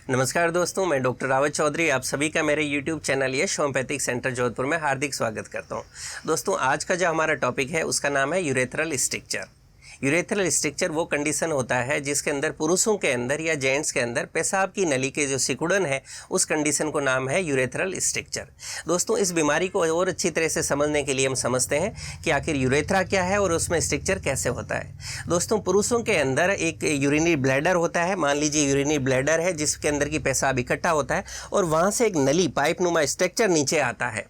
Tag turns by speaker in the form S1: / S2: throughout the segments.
S1: नमस्कार दोस्तों, मैं डॉक्टर रावत चौधरी आप सभी का मेरे YouTube चैनल यश होम्योपैथिक सेंटर जोधपुर में हार्दिक स्वागत करता हूं। दोस्तों, आज का जो हमारा टॉपिक है उसका नाम है यूरेथ्रल स्ट्रक्चर। यूरेथ्रल स्ट्रक्चर वो कंडीशन होता है जिसके अंदर पुरुषों के अंदर या जेंट्स के अंदर पेशाब की नली के जो सिकुड़न है उस कंडीशन को नाम है यूरेथ्रल स्ट्रक्चर। दोस्तों, इस बीमारी को और अच्छी तरह से समझने के लिए हम समझते हैं कि आखिर यूरेथ्रा क्या है और उसमें स्ट्रक्चर कैसे होता है। दोस्तों, पुरुषों के अंदर एक यूरिनरी ब्लैडर होता है। मान लीजिए यूरिनरी ब्लैडर है जिसके अंदर की पेशाब इकट्ठा होता है और वहाँ से एक नली पाइप नुमा स्ट्रक्चर नीचे आता है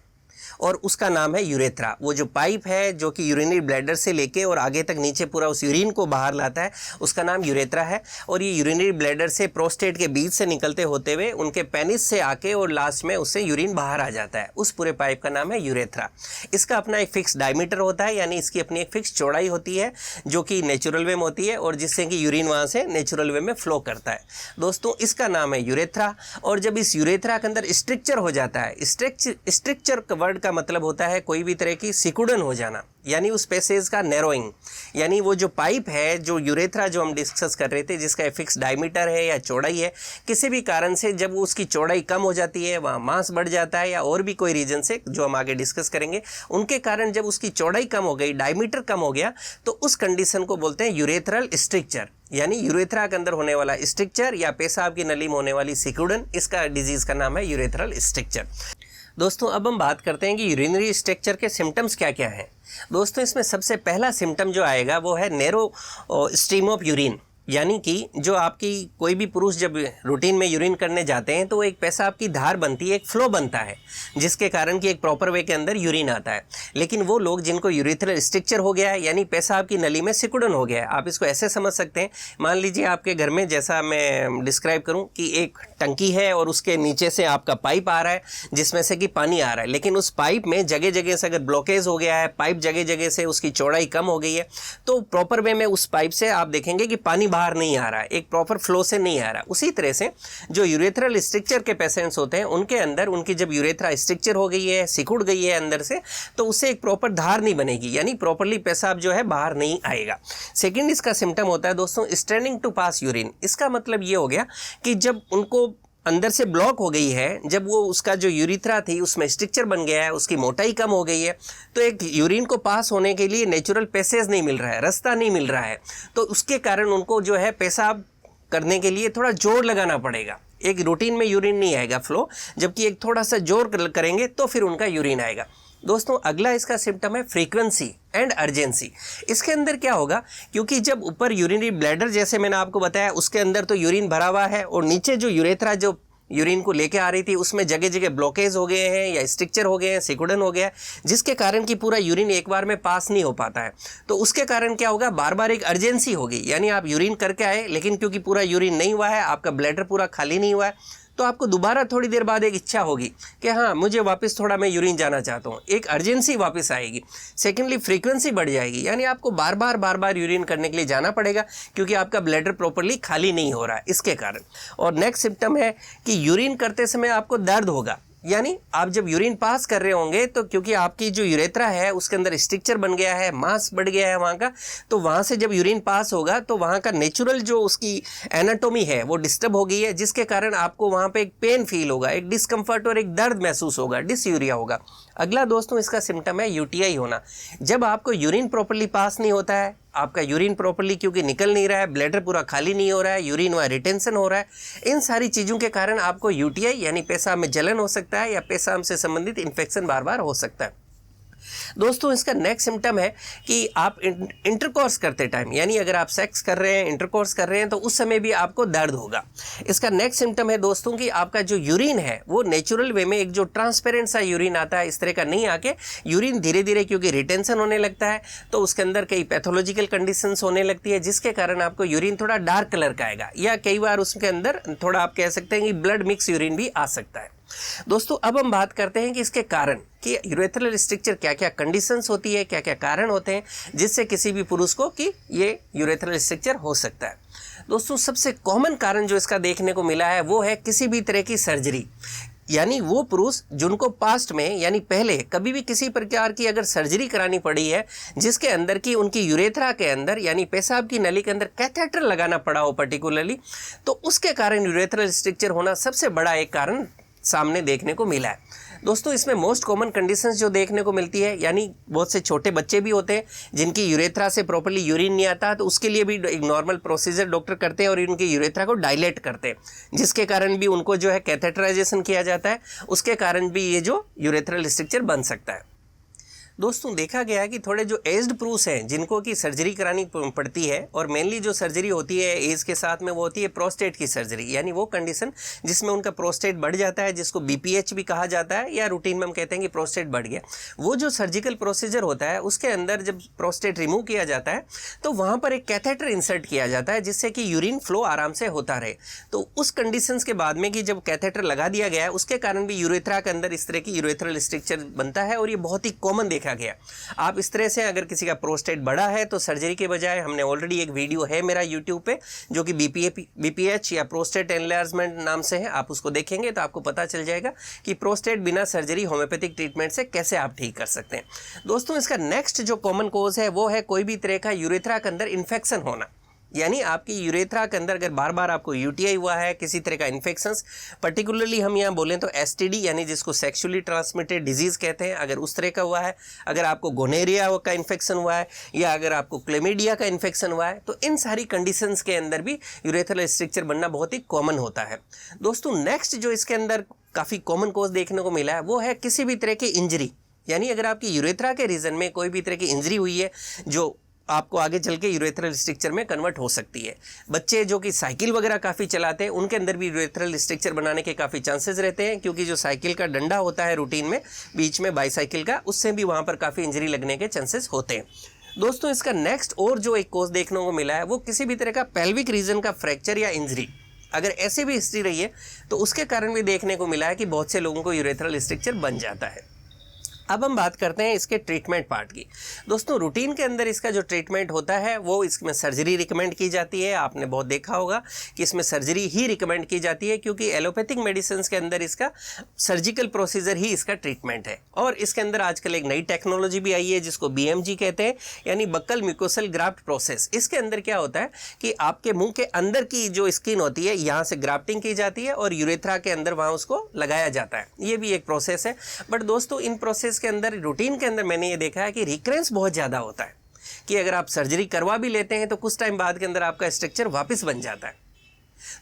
S1: और उसका नाम है यूरेथ्रा। वो जो पाइप है जो कि यूरिनरी ब्लैडर से लेके और आगे तक नीचे पूरा उस यूरिन को बाहर लाता है उसका नाम यूरेथ्रा है। और ये यूरिनरी ब्लैडर से प्रोस्टेट के बीच से निकलते होते हुए उनके पेनिस से आके और लास्ट में उससे यूरिन बाहर आ जाता है। उस पूरे पाइप का नाम है यूरेथ्रा। इसका अपना एक फिक्स डायमीटर होता है, यानी इसकी अपनी एक फिक्स चौड़ाई होती है जो कि नेचुरल वे में होती है और जिससे कि यूरिन वहाँ से नेचुरल वे में फ्लो करता है। दोस्तों, इसका नाम है यूरेथ्रा। और जब इस यूरेथ्रा के अंदर स्ट्रक्चर हो जाता है, स्ट्रक्चर वर्ड का मतलब होता है कोई भी तरह की सिकुड़न हो जाना, यानी उस पैसेज का नैरोइंग, यानी वो जो पाइप है जो यूरेथ्रा जो हम डिस्कस कर रहे थे जिसका फिक्स डायमीटर है या चौड़ाई है, किसी भी कारण से जब उसकी चौड़ाई कम हो जाती है, वहाँ मांस बढ़ जाता है या और भी कोई रीजन से जो हम आगे डिस्कस करेंगे, उनके कारण जब उसकी चौड़ाई कम हो गई, डायमीटर कम हो गया, तो उस कंडीशन को बोलते हैं यूरेथ्रल स्ट्रक्चर, यानी यूरेथ्रा के अंदर होने वाला स्ट्रक्चर या पेशाब की नली में होने वाली सिकुड़न, इसका डिजीज का नाम है यूरेथ्रल स्ट्रक्चर। दोस्तों, अब हम बात करते हैं कि यूरिनरी स्ट्रक्चर के सिम्टम्स क्या क्या हैं। दोस्तों, इसमें सबसे पहला सिम्टम जो आएगा वो है नैरो स्ट्रीम ऑफ यूरिन, यानी कि जो आपकी कोई भी पुरुष जब रूटीन में यूरिन करने जाते हैं तो एक पेशाब की धार बनती है, एक फ्लो बनता है जिसके कारण कि एक प्रॉपर वे के अंदर यूरिन आता है। लेकिन वो लोग जिनको यूरेथ्रल स्ट्रक्चर हो गया है, यानी पेशाब की नली में सिकुड़न हो गया है, आप इसको ऐसे समझ सकते हैं। मान लीजिए आपके घर में, जैसा मैं डिस्क्राइब करूं कि एक टंकी है और उसके नीचे से आपका पाइप आ रहा है जिसमें से कि पानी आ रहा है, लेकिन उस पाइप में जगह जगह से अगर ब्लॉकेज हो गया है, पाइप जगह जगह से उसकी चौड़ाई कम हो गई है, तो प्रॉपर वे में उस पाइप से आप देखेंगे कि पानी बाहर नहीं आ रहा है, एक प्रॉपर फ्लो से नहीं आ रहा। उसी तरह से जो यूरेथ्रल स्ट्रक्चर के पेशेंट्स होते हैं उनके अंदर उनकी जब यूरेथ्रा स्ट्रक्चर हो गई है, सिकुड़ गई है अंदर से, तो उससे एक प्रॉपर धार नहीं बनेगी, यानी प्रॉपरली पेशाब जो है बाहर नहीं आएगा। सेकंड इसका सिम्टम होता है दोस्तों स्ट्रेनिंग टू पास यूरिन। इसका मतलब ये हो गया कि जब उनको अंदर से ब्लॉक हो गई है, जब वो उसका जो यूरेथ्रा थी उसमें स्ट्रक्चर बन गया है, उसकी मोटाई कम हो गई है, तो एक यूरिन को पास होने के लिए नेचुरल पैसेज नहीं मिल रहा है, रास्ता नहीं मिल रहा है, तो उसके कारण उनको जो है पेशाब करने के लिए थोड़ा जोर लगाना पड़ेगा। एक रूटीन में यूरिन नहीं आएगा फ्लो, जबकि एक थोड़ा सा जोर करेंगे तो फिर उनका यूरिन आएगा। दोस्तों, अगला इसका सिम्टम है फ्रीक्वेंसी एंड अर्जेंसी। इसके अंदर क्या होगा, क्योंकि जब ऊपर यूरिनरी ब्लैडर जैसे मैंने आपको बताया उसके अंदर तो यूरिन भरा हुआ है और नीचे जो यूरेथ्रा जो यूरिन को लेके आ रही थी उसमें जगह जगह ब्लॉकेज हो गए हैं या स्ट्रक्चर हो गए हैं, सिकुड़न हो गया है, जिसके कारण कि पूरा यूरिन एक बार में पास नहीं हो पाता है। तो उसके कारण क्या होगा, बार बार एक अर्जेंसी होगी, यानी आप यूरिन करके आए लेकिन क्योंकि पूरा यूरिन नहीं हुआ है, आपका ब्लैडर पूरा खाली नहीं हुआ है, तो आपको दोबारा थोड़ी देर बाद एक इच्छा होगी कि हाँ मुझे वापस थोड़ा मैं यूरिन जाना चाहता हूँ, एक अर्जेंसी वापस आएगी। सेकेंडली फ्रीक्वेंसी बढ़ जाएगी, यानी आपको बार बार यूरिन करने के लिए जाना पड़ेगा क्योंकि आपका ब्लैडर प्रॉपर्ली खाली नहीं हो रहा है इसके कारण। और नेक्स्ट सिम्टम है कि यूरिन करते समय आपको दर्द होगा, यानी आप जब यूरिन पास कर रहे होंगे तो क्योंकि आपकी जो यूरेथ्रा है उसके अंदर स्ट्रक्चर बन गया है, मास बढ़ गया है वहाँ का, तो वहाँ से जब यूरिन पास होगा तो वहाँ का नेचुरल जो उसकी एनाटॉमी है वो डिस्टर्ब हो गई है, जिसके कारण आपको वहाँ पे एक पेन फील होगा, एक डिस्कम्फर्ट और एक दर्द महसूस होगा, डिसयूरिया होगा। अगला दोस्तों इसका सिम्टम है यूटीआई होना। जब आपको यूरिन प्रॉपर्ली पास नहीं होता है, आपका यूरिन प्रॉपर्ली क्योंकि निकल नहीं रहा है, ब्लैडर पूरा खाली नहीं हो रहा है, यूरिन वहाँ रिटेंशन हो रहा है, इन सारी चीज़ों के कारण आपको यूटीआई यानी पेशाब में जलन हो सकता है या पेशाब से संबंधित इन्फेक्शन बार बार हो सकता है। दोस्तों, इसका नेक्स्ट सिम्टम है कि आप इंटरकोर्स करते टाइम, यानी अगर आप सेक्स कर रहे हैं, इंटरकोर्स कर रहे हैं, तो उस समय भी आपको दर्द होगा। इसका नेक्स्ट सिम्टम है दोस्तों कि आपका जो यूरिन है वो नेचुरल वे में एक जो ट्रांसपेरेंट सा यूरिन आता है इस तरह का नहीं आके यूरिन धीरे धीरे क्योंकि रिटेंशन होने लगता है तो उसके अंदर कई पैथोलॉजिकल कंडीशंस होने लगती है, जिसके कारण आपको यूरिन थोड़ा डार्क कलर का आएगा या कई बार उसके अंदर थोड़ा आप कह सकते हैं कि ब्लड मिक्स यूरिन भी आ सकता है। दोस्तों, अब हम बात करते हैं कि इसके कारण कि यूरेथ्रल स्ट्रक्चर क्या क्या कंडीशंस होती है, क्या क्या कारण होते हैं जिससे किसी भी पुरुष को कि ये यूरेथ्रल स्ट्रक्चर हो सकता है। दोस्तों, सबसे कॉमन कारण जो इसका देखने को मिला है वो है किसी भी तरह की सर्जरी। यानी वो पुरुष जिनको पास्ट में यानी पहले कभी भी किसी प्रकार की अगर सर्जरी करानी पड़ी है जिसके अंदर की उनकी यूरेथ्रा के अंदर यानी पेशाब की नली के अंदर कैथेटर लगाना पड़ा हो पर्टिकुलरली, तो उसके कारण यूरेथ्रल स्ट्रक्चर होना सबसे बड़ा एक कारण सामने देखने को मिला है। दोस्तों इसमें मोस्ट कॉमन कंडीशंस जो देखने को मिलती है, यानी बहुत से छोटे बच्चे भी होते हैं जिनकी यूरेथ्रा से प्रॉपर्ली यूरिन नहीं आता, तो उसके लिए भी एक नॉर्मल प्रोसीजर डॉक्टर करते हैं और उनकी यूरेथ्रा को डायलेट करते हैं, जिसके कारण भी उनको जो है कैथेटराइजेशन किया जाता है, उसके कारण भी ये जो यूरेथ्रल स्ट्रक्चर बन सकता है। दोस्तों देखा गया है कि थोड़े जो एज्ड पुरुष हैं जिनको की सर्जरी करानी पड़ती है, और मेनली जो सर्जरी होती है एज के साथ में वो होती है प्रोस्टेट की सर्जरी, यानी वो कंडीशन जिसमें उनका प्रोस्टेट बढ़ जाता है, जिसको बीपीएच भी कहा जाता है, या रूटीन में हम कहते हैं कि प्रोस्टेट बढ़ गया। वो जो सर्जिकल प्रोसीजर होता है उसके अंदर जब प्रोस्टेट रिमूव किया जाता है तो वहाँ पर एक कैथेटर इंसर्ट किया जाता है जिससे कि यूरिन फ्लो आराम से होता रहे। तो उस कंडीशंस के बाद में कि जब कैथेटर लगा दिया गया है उसके कारण भी यूरेथ्रा के अंदर इस तरह की यूरेथ्रल स्ट्रक्चर बनता है, और ये बहुत ही कॉमन देखा गया। आप इस तरह से अगर किसी का प्रोस्टेट बड़ा है तो सर्जरी के बजाय, हमने ऑलरेडी एक वीडियो है मेरा यूट्यूब पे जो कि बीपीएच या प्रोस्टेट एनलार्जमेंट नाम से है, आप उसको देखेंगे तो आपको पता चल जाएगा कि प्रोस्टेट बिना सर्जरी होम्योपैथिक ट्रीटमेंट से कैसे आप ठीक कर सकते हैं। दोस्तों इसका नेक्स्ट जो कॉमन कॉज है वो है कोई भी तरह का यूरेथ्रा के अंदर इन्फेक्शन होना, यानी आपकी यूरेथ्रा के अंदर अगर बार बार आपको यूटीआई हुआ है, किसी तरह का इन्फेक्शंस, पर्टिकुलरली हम यहाँ बोलें तो एसटीडी यानी जिसको सेक्सुअली ट्रांसमिटेड डिजीज़ कहते हैं, अगर उस तरह का हुआ है, अगर आपको गोनेरिया का इन्फेक्शन हुआ है, या अगर आपको क्लेमीडिया का इन्फेक्शन हुआ है, तो इन सारी कंडीशंस के अंदर भी यूरेथ्रल स्ट्रक्चर बनना बहुत ही कॉमन होता है। दोस्तों नेक्स्ट जो इसके अंदर काफ़ी कॉमन कॉज देखने को मिला है वो है किसी भी तरह की इंजरी, यानी अगर आपकी यूरेथ्रा के रीजन में कोई भी तरह की इंजरी हुई है जो आपको आगे चल के यूरेथ्रल स्ट्रक्चर में कन्वर्ट हो सकती है। बच्चे जो कि साइकिल वगैरह काफ़ी चलाते हैं उनके अंदर भी यूरेथ्रल स्ट्रक्चर बनाने के काफ़ी चांसेस रहते हैं, क्योंकि जो साइकिल का डंडा होता है रूटीन में बीच में बाईसाइकिल का, उससे भी वहाँ पर काफ़ी इंजरी लगने के चांसेस होते हैं। दोस्तों इसका नेक्स्ट और जो एक कॉज देखने को मिला है वो किसी भी तरह का पेल्विक रीजन का फ्रैक्चर या इंजरी, अगर ऐसे भी हिस्ट्री रही है तो उसके कारण भी देखने को मिला है कि बहुत से लोगों को यूरेथ्रल स्ट्रक्चर बन जाता है। अब हम बात करते हैं इसके ट्रीटमेंट पार्ट की। दोस्तों रूटीन के अंदर इसका जो ट्रीटमेंट होता है वो इसमें सर्जरी रिकमेंड की जाती है। आपने बहुत देखा होगा कि इसमें सर्जरी ही रिकमेंड की जाती है, क्योंकि एलोपैथिक मेडिसिन के अंदर इसका सर्जिकल प्रोसीजर ही इसका ट्रीटमेंट है। और इसके अंदर आजकल एक नई टेक्नोलॉजी भी आई है जिसको BMG कहते हैं, यानी बक्कल म्यूकोसल ग्राफ्ट प्रोसेस। इसके अंदर क्या होता है कि आपके मुंह के अंदर की जो स्किन होती है यहाँ से ग्राफ्टिंग की जाती है और यूरेथ्रा के अंदर वहाँ उसको लगाया जाता है। ये भी एक प्रोसेस है। बट दोस्तों इन प्रोसेस के अंदर, रूटीन के अंदर मैंने ये देखा है कि रिकरेंस बहुत ज़्यादा होता है, कि अगर आप सर्जरी करवा भी लेते हैं तो कुछ टाइम बाद के अंदर आपका स्ट्रक्चर वापस बन जाता है।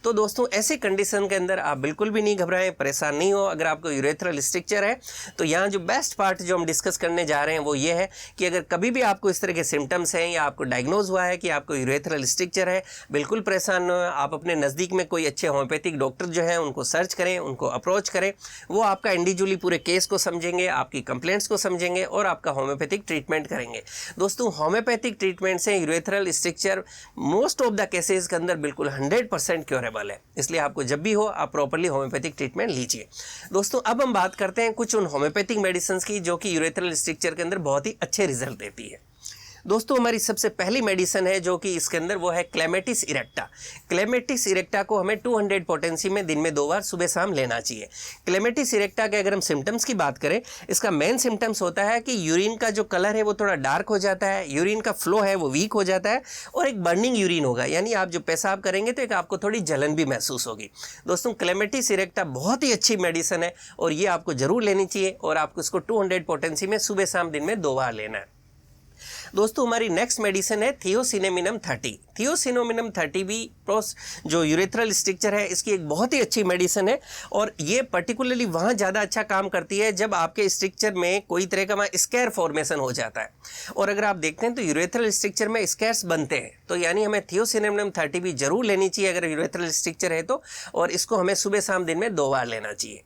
S1: तो दोस्तों ऐसे कंडीशन के अंदर आप बिल्कुल भी नहीं घबराएं, परेशान नहीं हो। अगर आपको यूरेथ्रल स्ट्रक्चर है तो यहाँ जो बेस्ट पार्ट जो हम डिस्कस करने जा रहे हैं वो ये है कि अगर कभी भी आपको इस तरह के सिम्टम्स हैं या आपको डायग्नोज हुआ है कि आपको यूरेथ्रल स्ट्रक्चर है, बिल्कुल परेशान न हो। आप अपने नज़दीक में कोई अच्छे होम्योपैथिक डॉक्टर जो है उनको सर्च करें, उनको अप्रोच करें। वो आपका इंडिविजुअली पूरे केस को समझेंगे, आपकी कंप्लेंट्स को समझेंगे और आपका होम्योपैथिक ट्रीटमेंट करेंगे। दोस्तों होम्योपैथिक ट्रीटमेंट से urethral structure most of the cases के अंदर बिल्कुल 100% क्योरेबल है। इसलिए आपको जब भी हो आप प्रॉपर्ली होम्योपैथिक ट्रीटमेंट लीजिए। दोस्तों अब हम बात करते हैं कुछ उन होम्योपैथिक मेडिसिन की जो कि यूरेथ्रल स्ट्रक्चर के अंदर बहुत ही अच्छे रिजल्ट देती है। दोस्तों हमारी सबसे पहली मेडिसिन है जो कि इसके अंदर वो है क्लेमेटिस इरेक्टा। क्लेमेटिस इरेक्टा को हमें 200 पोटेंसी में दिन में 2 बार सुबह शाम लेना चाहिए। क्लेमेटिस इरेक्टा के अगर हम सिम्टम्स की बात करें, इसका मेन सिम्टम्स होता है कि यूरिन का जो कलर है वो थोड़ा डार्क हो जाता है, यूरिन का फ्लो है वो वीक हो जाता है, और एक बर्निंग यूरिन होगा, यानी आप जो पेशाब करेंगे तो एक आपको थोड़ी जलन भी महसूस होगी। दोस्तों क्लेमेटिस इरेक्टा बहुत ही अच्छी मेडिसिन है और ये आपको जरूर लेनी चाहिए, और आपको इसको 200 पोटेंसी में सुबह शाम दिन में 2 बार लेना है। दोस्तों हमारी नेक्स्ट मेडिसिन है थियोसिनेमिनम 30। थियोसिनेमिनम 30 भी जो यूरेथ्रल स्ट्रक्चर है इसकी एक बहुत ही अच्छी मेडिसिन है, और ये पर्टिकुलरली वहाँ ज़्यादा अच्छा काम करती है जब आपके स्ट्रक्चर में कोई तरह का स्कैर फॉर्मेशन हो जाता है। और अगर आप देखते हैं तो यूरेथ्रल स्ट्रक्चर में स्कैर्स बनते हैं, तो यानी हमें थियोसिनेमिनम 30 भी जरूर लेनी चाहिए अगर यूरेथ्रल स्ट्रक्चर है तो, और इसको हमें सुबह शाम दिन में 2 बार लेना चाहिए।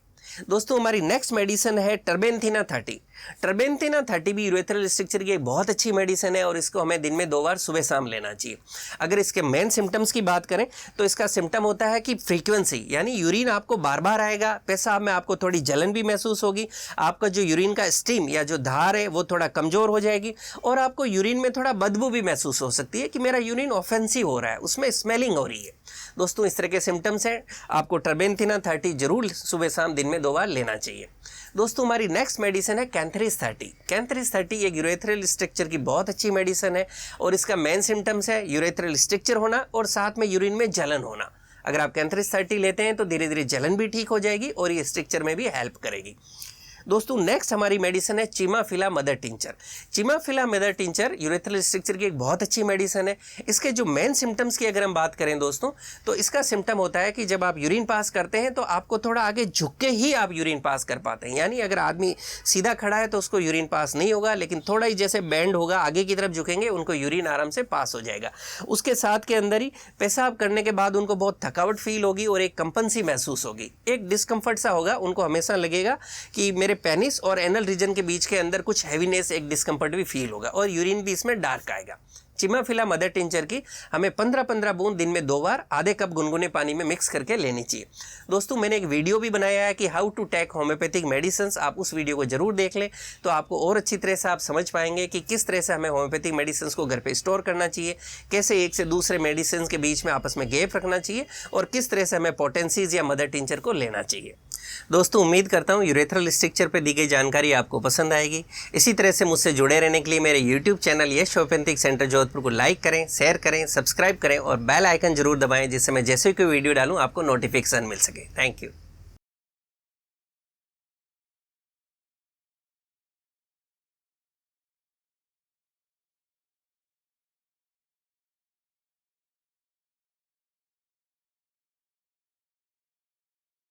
S1: दोस्तों हमारी नेक्स्ट मेडिसिन है टर्बेंथिना 30। टर्बेंथिना 30 भी यूरेथ्रल स्ट्रक्चर की एक बहुत अच्छी मेडिसिन है और इसको हमें दिन में 2 बार सुबह शाम लेना चाहिए। अगर इसके मेन सिम्टम्स की बात करें तो इसका सिम्टम होता है कि फ्रीक्वेंसी, यानी यूरिन आपको बार बार आएगा, पेशाब में आपको थोड़ी जलन भी महसूस होगी, आपका जो यूरिन का स्टीम या जो धार है वो थोड़ा कमज़ोर हो जाएगी और आपको यूरिन में थोड़ा बदबू भी महसूस हो सकती है कि मेरा यूरिन ऑफेंसिव हो रहा है, उसमें स्मेलिंग हो रही है। दोस्तों इस तरह के सिम्टम्स हैं, आपको टर्बेंथिना 30 जरूर सुबह शाम दिन में 2 बार लेना चाहिए। दोस्तों हमारी नेक्स्ट मेडिसिन है कैंथेरिस 30। कैंथेरिस 30 एक यूरेथ्रल स्ट्रक्चर की बहुत अच्छी मेडिसिन है और इसका मेन सिम्टम्स है यूरेथ्रल स्ट्रक्चर होना और साथ में यूरिन में जलन होना। अगर आप कैंथेरिस 30 लेते हैं तो धीरे धीरे जलन भी ठीक हो जाएगी और ये स्ट्रक्चर में भी हेल्प करेगी। दोस्तों नेक्स्ट हमारी मेडिसिन है chimaphila mother tincture. Chimaphila mother tincture urethral structure की एक बहुत अच्छी मेडिसिन है। इसके जो मेन सिम्टम्स की अगर हम बात करें दोस्तों, तो इसका सिम्टम होता है कि जब आप यूरिन पास करते हैं तो आपको थोड़ा आगे झुक के ही आप यूरिन पास कर पाते हैं, यानी अगर आदमी सीधा खड़ा है तो उसको यूरिन पास नहीं होगा, लेकिन थोड़ा ही जैसे बैंड होगा आगे की तरफ झुकेंगे उनको यूरिन आराम से पास हो जाएगा। उसके साथ के अंदर ही पेशाब करने के बाद उनको बहुत थकावट फील होगी और एक कंपनसी महसूस होगी, एक डिस्कम्फर्ट सा होगा, उनको हमेशा लगेगा कि मेरे पेनिस और एनल रीजन के बीच के अंदर कुछ हैवीनेस, एक डिस्कम्फर्ट भी फील होगा और यूरिन भी इसमें डार्क आएगा। चिमाफिला मदर टिंचर की हमें 15-15 बूंद दिन में 2 बार आधे कप गुनगुने पानी में मिक्स करके लेनी चाहिए। दोस्तों मैंने एक वीडियो भी बनाया है कि how to take homoeopathic medicine, आप उस वीडियो को जरूर देख लें तो आपको और अच्छी तरह से आप समझ पाएंगे कि किस तरह से हमें होम्योपैथिक मेडिसिन को घर पे स्टोर करना चाहिए, कैसे एक से दूसरे मेडिसिन के बीच में आपस में गैप रखना चाहिए और किस तरह से हमें पोटेंसीज या मदर टिंचर को लेना चाहिए। दोस्तों उम्मीद करता हूँ यूरेथ्रल स्ट्रक्चर पर दी गई जानकारी आपको पसंद आएगी। इसी तरह से मुझसे जुड़े रहने के लिए मेरे यूट्यूब चैनल यश होम्योपैथिक सेंटर जोधपुर को लाइक करें, शेयर करें, सब्सक्राइब करें और बेल आइकन जरूर दबाएं, जिससे मैं जैसे कोई वीडियो डालूं आपको नोटिफिकेशन मिल सके। Thank you.